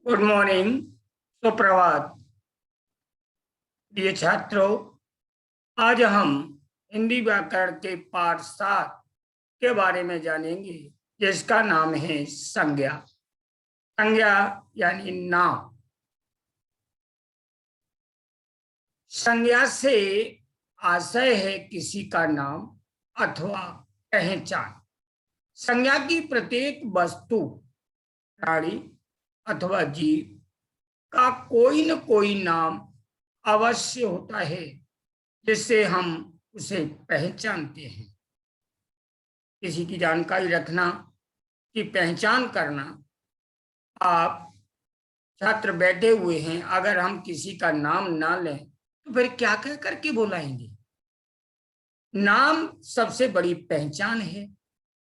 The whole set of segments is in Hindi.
गुड मॉर्निंग, सुप्रभात। प्रिय छात्रों, आज हम हिंदी व्याकरण के पाठ 7 के बारे में जानेंगे, जिसका नाम है संज्ञा। संज्ञा यानी नाम। संज्ञा से आशय है किसी का नाम अथवा पहचान। संज्ञा की प्रत्येक वस्तु, प्राणी अथवा जीव का कोई न कोई नाम अवश्य होता है, जिससे हम उसे पहचानते हैं। किसी की जानकारी रखना, की पहचान करना। आप छात्र बैठे हुए हैं, अगर हम किसी का नाम ना लें तो फिर क्या कह करके बुलाएंगे? नाम सबसे बड़ी पहचान है।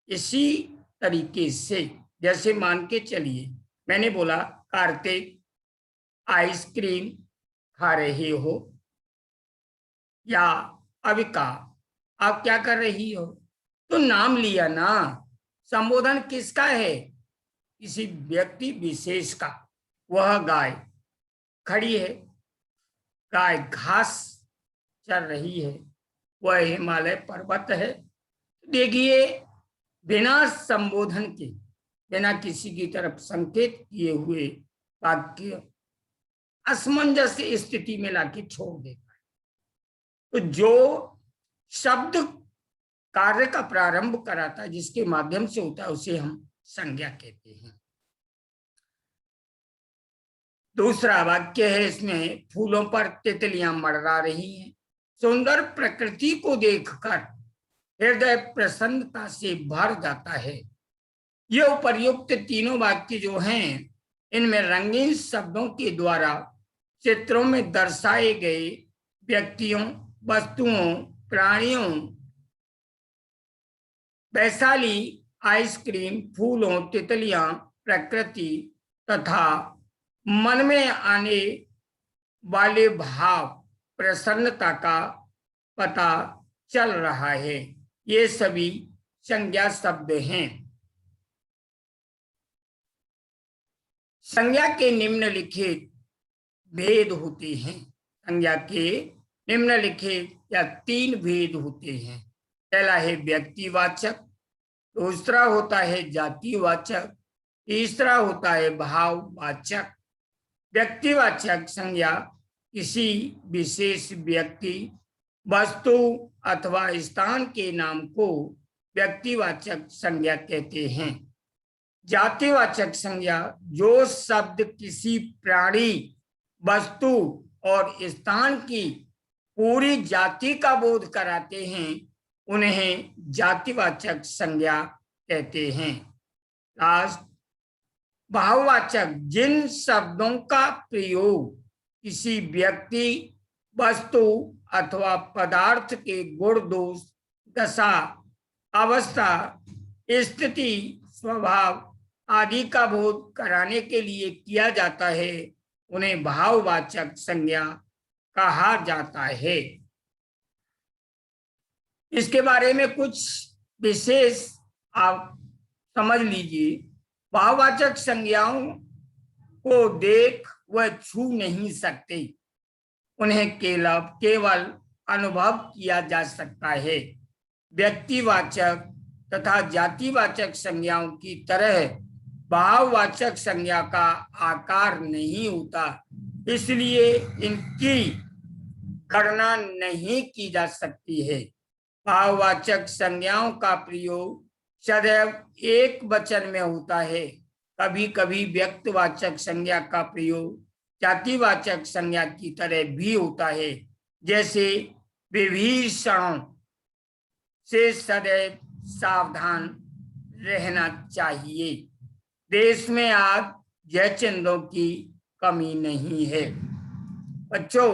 इसी तरीके से जैसे मान के चलिए, मैंने बोला कार्तिक आइसक्रीम खा रहे हो, या अविका आप क्या कर रही हो, तो नाम लिया ना। संबोधन किसका है? किसी व्यक्ति विशेष का। वह गाय खड़ी है, गाय घास चर रही है, वह हिमालय पर्वत है। देखिए, बिना संबोधन के, बिना किसी की तरफ संकेत किए हुए वाक्य असमंजस स्थिति में लाके छोड़ देता है। तो जो शब्द कार्य का प्रारंभ कराता है, जिसके माध्यम से होता है, उसे हम संज्ञा कहते हैं। दूसरा वाक्य है इसमें, फूलों पर तितलियां मंडरा रही हैं। सुंदर प्रकृति को देखकर हृदय प्रसन्नता से भर जाता है। ये उपर्युक्त तीनों वाक्य जो हैं, इनमें रंगीन शब्दों के द्वारा चित्रों में दर्शाए गए व्यक्तियों, वस्तुओं, प्राणियों, वैशाली, आइसक्रीम, फूलों, तितलियां, प्रकृति तथा मन में आने वाले भाव, प्रसन्नता का पता चल रहा है। ये सभी संज्ञा शब्द हैं। संज्ञा के निम्नलिखित भेद होते हैं। संज्ञा के निम्नलिखित या 3 भेद होते हैं। पहला है व्यक्तिवाचक, दूसरा होता है जातिवाचक, तीसरा होता है भाववाचक। व्यक्तिवाचक संज्ञा किसी विशेष व्यक्ति, वस्तु अथवा स्थान के नाम को व्यक्तिवाचक संज्ञा कहते हैं। जातिवाचक संज्ञा जो शब्द किसी प्राणी, वस्तु और स्थान की पूरी जाति का बोध कराते हैं, उन्हें जातिवाचक संज्ञा कहते हैं। लास्ट, भाववाचक जिन शब्दों का प्रयोग किसी व्यक्ति, वस्तु अथवा पदार्थ के गुण, दोष, दशा, अवस्था, स्थिति, स्वभाव आदि का बोध कराने के लिए किया जाता है, उन्हें भाववाचक संज्ञा कहा जाता है। इसके बारे में कुछ विशेष आप समझ लीजिए। भाववाचक संज्ञाओं को देख वह छू नहीं सकते, उन्हें केवल अनुभव किया जा सकता है। व्यक्तिवाचक तथा जातिवाचक संज्ञाओं की तरह भाववाचक संज्ञा का आकार नहीं होता, इसलिए इनकी गणना नहीं की जा सकती है। भाववाचक संज्ञाओं का प्रयोग सदैव एक वचन में होता है। कभी कभी व्यक्तिवाचक संज्ञा का प्रयोग जातिवाचक संज्ञा की तरह भी होता है। जैसे विभीषणों से सदैव सावधान रहना चाहिए। देश में आज जयचंदों की कमी नहीं है। बच्चों,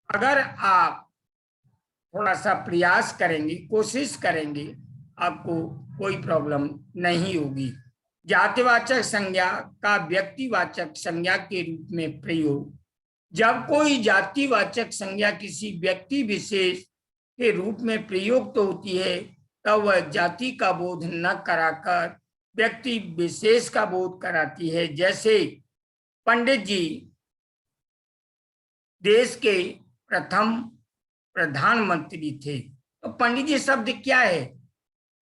अगर आप थोड़ा सा प्रयास करेंगे, कोशिश करेंगे, आपको कोई प्रॉब्लम नहीं होगी। जातिवाचक संज्ञा का व्यक्तिवाचक संज्ञा के रूप में प्रयोग, जब कोई जातिवाचक संज्ञा किसी व्यक्ति विशेष के रूप में प्रयुक्त होती है, तब वह जाति का बोध न कराकर व्यक्ति विशेष का बोध कराती है। जैसे पंडित जी देश के प्रथम प्रधानमंत्री थे, तो पंडित जी शब्द क्या है?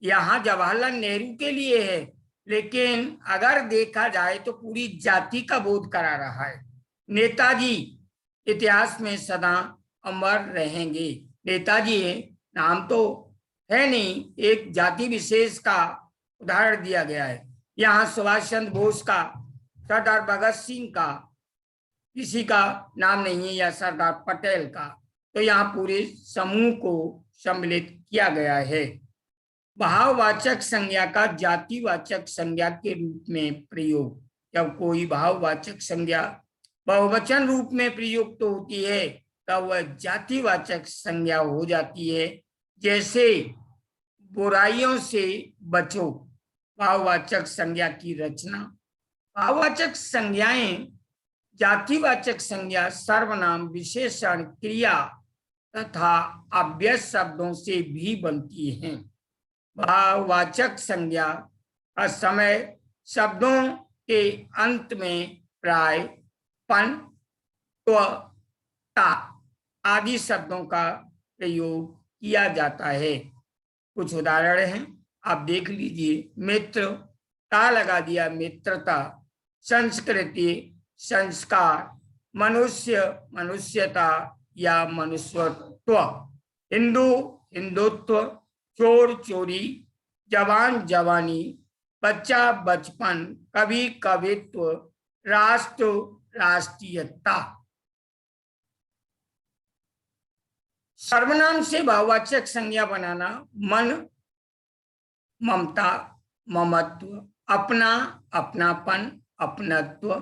यहाँ जवाहरलाल नेहरू के लिए है, लेकिन अगर देखा जाए तो पूरी जाति का बोध करा रहा है। नेताजी इतिहास में सदा अमर रहेंगे। नेताजी नाम तो है नहीं, एक जाति विशेष का उदाहरण दिया गया है। यहाँ सुभाष चंद्र बोस का, सरदार भगत सिंह का किसी का नाम नहीं है, या सरदार पटेल का। तो यहाँ पूरे समूह को सम्मिलित किया गया है। भाववाचक संज्ञा का जातिवाचक संज्ञा के रूप में प्रयोग। जब कोई भाववाचक संज्ञा बहुवचन रूप में प्रयुक्त होती है तब वह जातिवाचक संज्ञा हो जाती है। जैसे बुराइयों से बचो, भाववाचक संज्ञा की रचना। भाववाचक संज्ञाएं जातिवाचक संज्ञा सर्वनाम, विशेषण, क्रिया तथा अव्यय शब्दों से भी बनती हैं। भाववाचक संज्ञा का समय शब्दों के अंत में प्राय पन, त्व, ता आदि शब्दों का प्रयोग किया जाता है। कुछ उदाहरण हैं, आप देख लीजिए। मित्र, ता लगा दिया, मित्रता। संस्कृति, संस्कार। मनुष्य, मनुष्यता या मनुष्यत्व। हिंदू, हिंदुत्व। चोर, चोरी। जवान, जवानी। बच्चा, बचपन। कवि, कवित्व। राष्ट्र, राष्ट्रीयता। सर्वनाम से भाववाचक संज्ञा बनाना। मन, ममता, ममत्व। अपना, अपनापन, अपनत्व।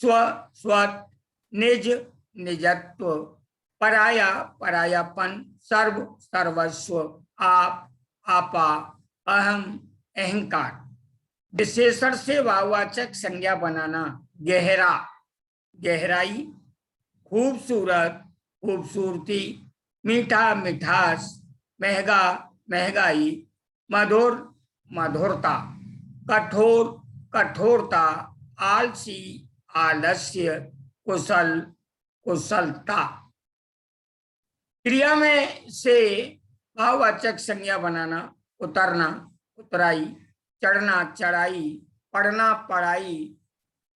स्व, स्वत। निज, निजत्व। पराया, परायापन। सर्व, सर्वस्व। आप, आपा। अहम, अहंकार। विशेषण से भाववाचक संज्ञा बनाना। गहरा, गहराई। खूबसूरत, खूबसूरती। मीठा, मिठास। महंगा, महंगाई। मधुर, मधुरता। कठोर, कठोरता। आलसी, आलस्य। कुशल, कुशलता। क्रिया में से भाववाचक संज्ञा बनाना। उतरना, उतराई। चढ़ना, चढ़ाई। पढ़ना, पढ़ाई।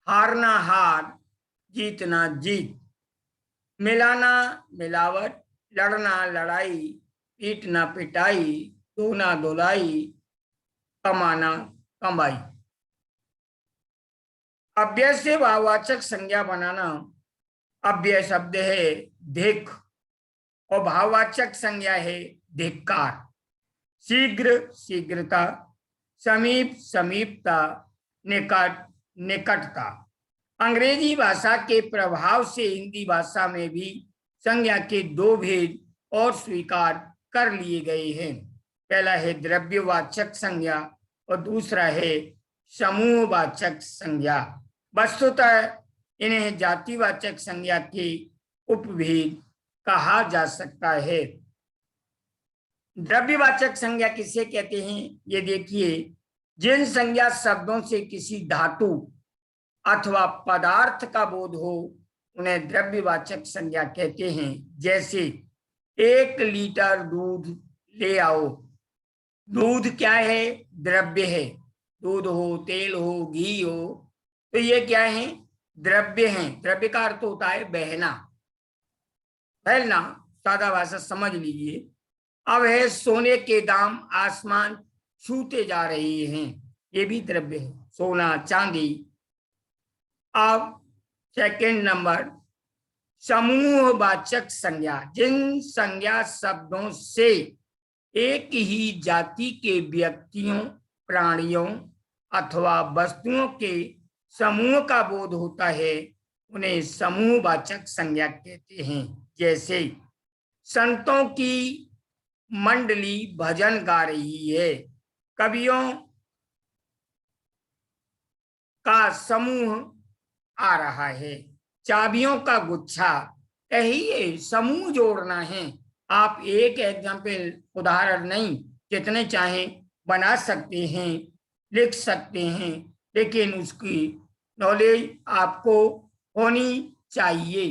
हारना, हार। जीतना, जीत। मिलाना, मिलावट। लड़ना, लड़ाई। पीटना, पिटाई। धोना, धुलाई। कमाना, कमाई। अव्यय से भाववाचक संज्ञा बनाना। अव्यय शब्द है धिक और भाववाचक संज्ञा है धिक्कार। शीघ्र, शीघ्रता। समीप, समीपता। निकट, निकटता। अंग्रेजी भाषा के प्रभाव से हिंदी भाषा में भी संज्ञा के दो भेद और स्वीकार कर लिए गए हैं। पहला है द्रव्यवाचक संज्ञा और दूसरा है समूहवाचक संज्ञा। वस्तुतः इन्हें जातिवाचक संज्ञा के उपभेद कहा जा सकता है। द्रव्यवाचक संज्ञा किसे कहते हैं? ये देखिए, जिन संज्ञा शब्दों से किसी धातु अथवा पदार्थ का बोध हो उन्हें द्रव्यवाचक संज्ञा कहते हैं। जैसे 1 लीटर दूध ले आओ। दूध क्या है? द्रव्य है। दूध हो, तेल हो, घी हो, तो ये क्या है? द्रव्य हैं। द्रव्य का अर्थ होता है बहना, फैलना। सादा भाषा समझ लीजिए। अब है सोने के दाम आसमान छूते जा रहे हैं, ये भी द्रव्य है, सोना, चांदी। अब सेकंड नंबर, समूहवाचक संज्ञा। जिन संज्ञा शब्दों से एक ही जाति के व्यक्तियों, प्राणियों अथवा वस्तुओं के समूह का बोध होता है उन्हें समूहवाचक संज्ञा कहते हैं। जैसे संतों की मंडली भजन गा रही है। कवियों का समूह आ रहा है। चाबियों का गुच्छा, यही समूह जोड़ना है। आप एक एग्जाम्पल, उदाहरण नहीं, जितने चाहें बना सकते हैं। लिख सकते हैं, लेकिन उसकी नॉलेज आपको होनी चाहिए।